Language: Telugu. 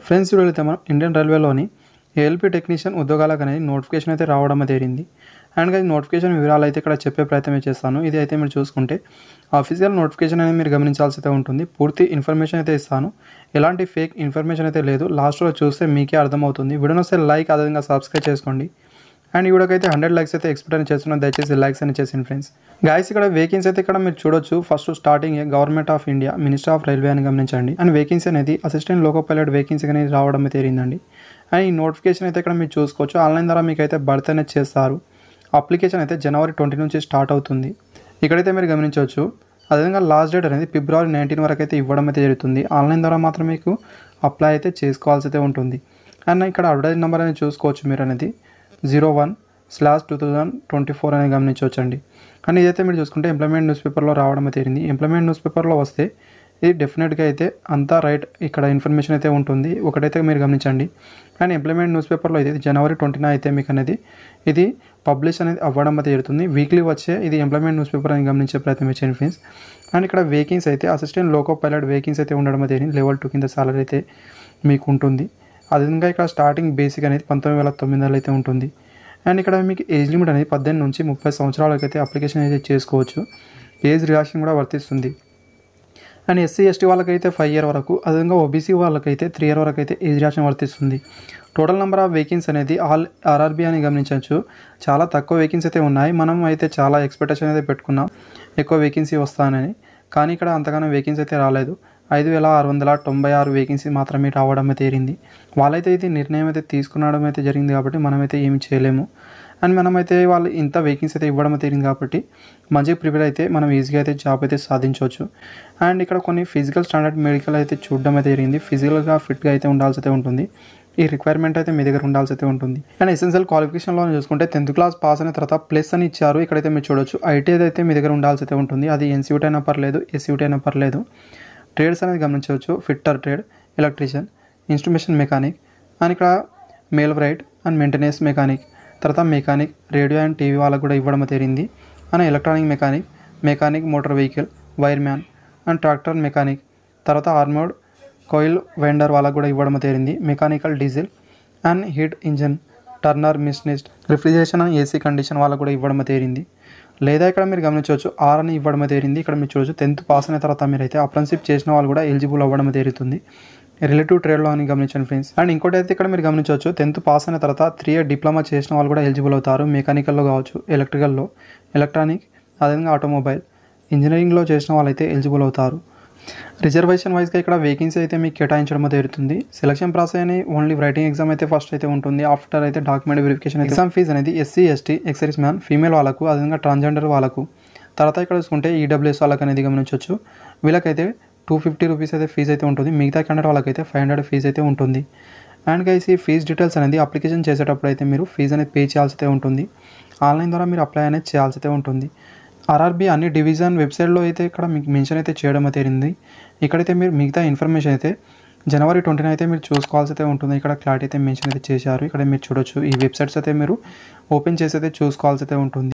ఫ్రెండ్స్ వీళ్ళైతే మనం ఇండియన్ రైల్వేలోని ఏఎల్పీ టెక్నీషియన్ ఉద్యోగాలకు అనేది నోటిఫికేషన్ అయితే రావడం జరిగింది. అండ్ గైస్ నోటిఫికేషన్ వివరాలు అయితే ఇక్కడ చెప్పే ప్రయత్నం చేస్తాను. ఇది అయితే మీరు చూసుకుంటే ఆఫీషియల్ నోటిఫికేషన్ అనేది మీరు గమనించాల్సి అయితే ఉంటుంది. పూర్తి ఇన్ఫర్మేషన్ అయితే ఇస్తాను. ఎలాంటి ఫేక్ ఇన్ఫర్మేషన్ అయితే లేదు. లాస్ట్లో చూస్తే మీకే అర్థమవుతుంది. వీడియోని వస్తే లైక్ అదేవిధంగా సబ్స్క్రైబ్ చేసుకోండి. అండ్ ఈ వీడియోకి అయితే 100 లైక్స్ అయితే ఎక్స్పెక్ట్ అని చేస్తున్నాను. దయచేసి లైక్స్ అని చేసింది ఫ్రెండ్స్. గాయస్ ఇక్కడ వేకెన్సీ అయితే ఇక్కడ మీరు చూడొచ్చు. First starting government of India minister of railway అని గమనించండి. అండ్ వేకెన్సీ అనేది అసిస్టెంట్ లోకో పైలట్ వేకెన్సీ అనేది రావడం అయితే జరిగిందండి. అండ్ ఈ నోటిఫికేషన్ అయితే ఇక్కడ మీరు చూసుకోవచ్చు. ఆన్లైన్ ద్వారా మీకు అయితే భర్తీ అనేది చేస్తారు. అప్లికేషన్ అయితే జనవరి 20 నుంచి స్టార్ట్ అవుతుంది. ఇక్కడైతే మీరు గమనించవచ్చు. అదేవిధంగా లాస్ట్ డేట్ అనేది ఫిబ్రవరి 19 వరకు అయితే ఇవ్వడం అయితే జరుగుతుంది. ఆన్లైన్ ద్వారా మాత్రం మీకు అప్లై అయితే చేసుకోవాల్సి అయితే ఉంటుంది. అండ్ ఇక్కడ అడ్వర్టైజ్ నెంబర్ అనేది చూసుకోవచ్చు మీరు అనేది 01/2024 అనేది గమనించవచ్చండి. అండ్ ఇదైతే మీరు చూసుకుంటే ఎంప్లాయ్మెంట్ న్యూస్ పేపర్లో రావడం అయితే జరిగింది. ఎంప్లాయ్మెంట్ న్యూస్ పేపర్లో వస్తే ఇది డెఫినెట్గా అయితే అంతా రైట్ ఇక్కడ ఇన్ఫర్మేషన్ అయితే ఉంటుంది. ఒకటైతే మీరు గమనించండి. అండ్ ఎంప్లాయ్మెంట్ న్యూస్ పేపర్లో అయితే జనవరి 20న అయితే మీకు అనేది ఇది పబ్లిష్ అనేది అవ్వడం అయితే జరుగుతుంది. వీక్లీ వచ్చే ఇది ఎంప్లాయ్మెంట్ న్యూస్ పేపర్ అని గమనించే ప్రయత్నం చేయండి ఫ్రెండ్స్. అండ్ ఇక్కడ వేకెన్సీ అయితే అసిస్టెంట్ లోకో పైలట్ వేకెన్సీ అయితే ఉండడం అయితే జరిగింది. లెవెల్ 2 కింద సాలరీ అయితే మీకు ఉంటుంది. అదేవిధంగా ఇక్కడ స్టార్టింగ్ బేసిక్ అనేది 19,900 అయితే ఉంటుంది. అండ్ ఇక్కడ మీకు ఏజ్ లిమిట్ అనేది 18 నుంచి 30 సంవత్సరాలకి అయితే అప్లికేషన్ అయితే చేసుకోవచ్చు. ఏజ్ రిలాక్సేషన్ కూడా వర్తిస్తుంది. అండ్ ఎస్సీ ఎస్టీ వాళ్ళకైతే 5 ఇయర్ వరకు, అదేవిధంగా ఓబీసీ వాళ్ళకైతే 3 ఇయర్ వరకు అయితే ఏజ్ రిలాక్సేషన్ వర్తిస్తుంది. టోటల్ నెంబర్ ఆఫ్ వేకెన్సీ అనేది ఆల్ ఆర్ఆర్బీ అని గమనించవచ్చు. చాలా తక్కువ వేకెన్సీ అయితే ఉన్నాయి. మనం అయితే చాలా ఎక్స్పెక్టేషన్ అయితే పెట్టుకున్నాం ఎక్కువ వేకెన్సీ వస్తానని. కానీ ఇక్కడ అంతగానో వేకెన్సీ అయితే రాలేదు. 5,696 వేకెన్సీ మాత్రమే రావడం అయితే జరిగింది. వాళ్ళైతే ఇది నిర్ణయం అయితే తీసుకునడం అయితే జరిగింది కాబట్టి మనమైతే ఏమి చేయలేము. అండ్ మనమైతే వాళ్ళు ఇంత వేకెన్సీ అయితే ఇవ్వడం అయితే జరిగింది కాబట్టి మంచిగా ప్రిపేర్ అయితే మనం ఈజీగా అయితే జాబ్ అయితే సాధించవచ్చు. అండ్ ఇక్కడ కొన్ని ఫిజికల్ స్టాండర్డ్ మెడికల్ అయితే చూడడం అయితే జరిగింది. ఫిజికల్గా ఫిట్గా అయితే ఉండాల్సి అయితే ఉంటుంది. ఈ రిక్వైర్మెంట్ అయితే మీ దగ్గర ఉండాల్సి అయితే ఉంటుంది. అండ్ ఎసెన్షియల్ క్వాలిఫికేషన్లో చూసుకుంటే 10th క్లాస్ పాస్ అయిన తర్వాత ప్లస్ అని ఇచ్చారు. ఇక్కడైతే మీరు చూడొచ్చు. ఐటీ అయితే మీ దగ్గర ఉండాల్సి అయితే ఉంటుంది. అది ఎన్సీయూటీ అయినా పర్లేదు, ఎస్యూటీ అయినా పర్లేదు. ట్రేడ్స్ అనేది గమనించవచ్చు. Fitter trade, electrician, instrumentation mechanic, and ఇక్కడ millwright and maintenance mechanic, తర్వాత మెకానిక్ రేడియో అండ్ టీవీ వాళ్ళకు కూడా ఇవ్వడం జరిగింది. And electronic mechanic motor vehicle, wireman and tractor mechanic, తర్వాత ఆర్మోర్డ్ కోయిల్ వెండర్ వాళ్ళకు కూడా ఇవ్వడం జరిగింది. Mechanical diesel and heat engine turner machinist, refrigeration and AC condition వాళ్ళకు కూడా ఇవ్వడం జరిగింది. లేదా ఇక్కడ మీరు గమనించవచ్చు ఆర్ అని ఇవ్వడం జరిగింది. ఇక్కడ మీరు చూడవచ్చు 10th పాస్ అయిన తర్వాత మీరు అయితే అప్రెంటిస్‌షిప్ చేసిన వాళ్ళు కూడా ఎలిజిబుల్ అవ్వడం జరుగుతుంది. రిలేటివ్ ట్రేడ్లో అని గమనించండి ఫ్రెండ్స్. అండ్ ఇంకోటి అయితే ఇక్కడ మీరు గమనించవచ్చు 10th పాస్ అయిన తర్వాత 3 ఇయర్ డిప్లొమా చేసిన వాళ్ళు కూడా ఎలిజిబుల్ అవుతారు. మెకానికల్లో కావచ్చు, ఎలక్ట్రికల్లో, ఎలక్ట్రానిక్, అదేవిధంగా ఆటోమొబైల్, ఇంజనీరింగ్లో చేసిన వాళ్ళైతే ఎలిజిబుల్ అవుతారు. రిజర్వేషన్ వైజ్గా ఇక్కడ వేకెన్సీ అయితే మీకు కేటాయించడం జరుగుతుంది. సెలక్షన్ ప్రాసెస్ అని ఓన్లీ రైటింగ్ ఎగ్జామ్ అయితే ఫస్ట్ అయితే ఉంటుంది. ఆఫ్టర్ అయితే డాక్యుమెంట్ వెరిఫికేషన్ ఎగ్జామ్ ఫీజు అనేది SC ST excise man female వాళ్ళకు, అదేవిధంగా ట్రాన్స్జెండర్ వాళ్ళకు, తర్వాత ఇక్కడ చూసుకుంటే ఈడబ్ల్యూఎస్ వాళ్ళకి అనేది గమనించవచ్చు. వీళ్ళకైతే 250 రూపీస్ అయితే ఫీజు అయితే ఉంటుంది. మిగతా క్యాండిడేట్ వాళ్ళకైతే 500 ఫీజు అయితే ఉంటుంది. అండ్ గైస్ ఈ ఫీజు డీటెయిల్స్ అనేది అప్లికేషన్ చేసేటప్పుడు అయితే మీరు ఫీజు అనేది పే చేయాల్సి అయితే ఉంటుంది. ఆన్లైన్ ద్వారా మీరు అప్లై అనేది చేయాల్సి అయితే ఉంటుంది. ఆర్ఆర్బీ అన్ని డివిజన్ వెబ్సైట్లో అయితే ఇక్కడ మీకు మెన్షన్ అయితే చేయడం అయితే జరిగింది. ఇక్కడైతే మీరు మిగతా ఇన్ఫర్మేషన్ అయితే జనవరి 20న అయితే మీరు చూసుకోవాల్సి అయితే ఉంటుంది. ఇక్కడ క్లారిటీ అయితే మెన్షన్ అయితే చేశారు. ఇక్కడ మీరు చూడొచ్చు. ఈ వెబ్సైట్స్ అయితే మీరు ఓపెన్ చేసి అయితే చూసుకోవాల్సి అయితే ఉంటుంది.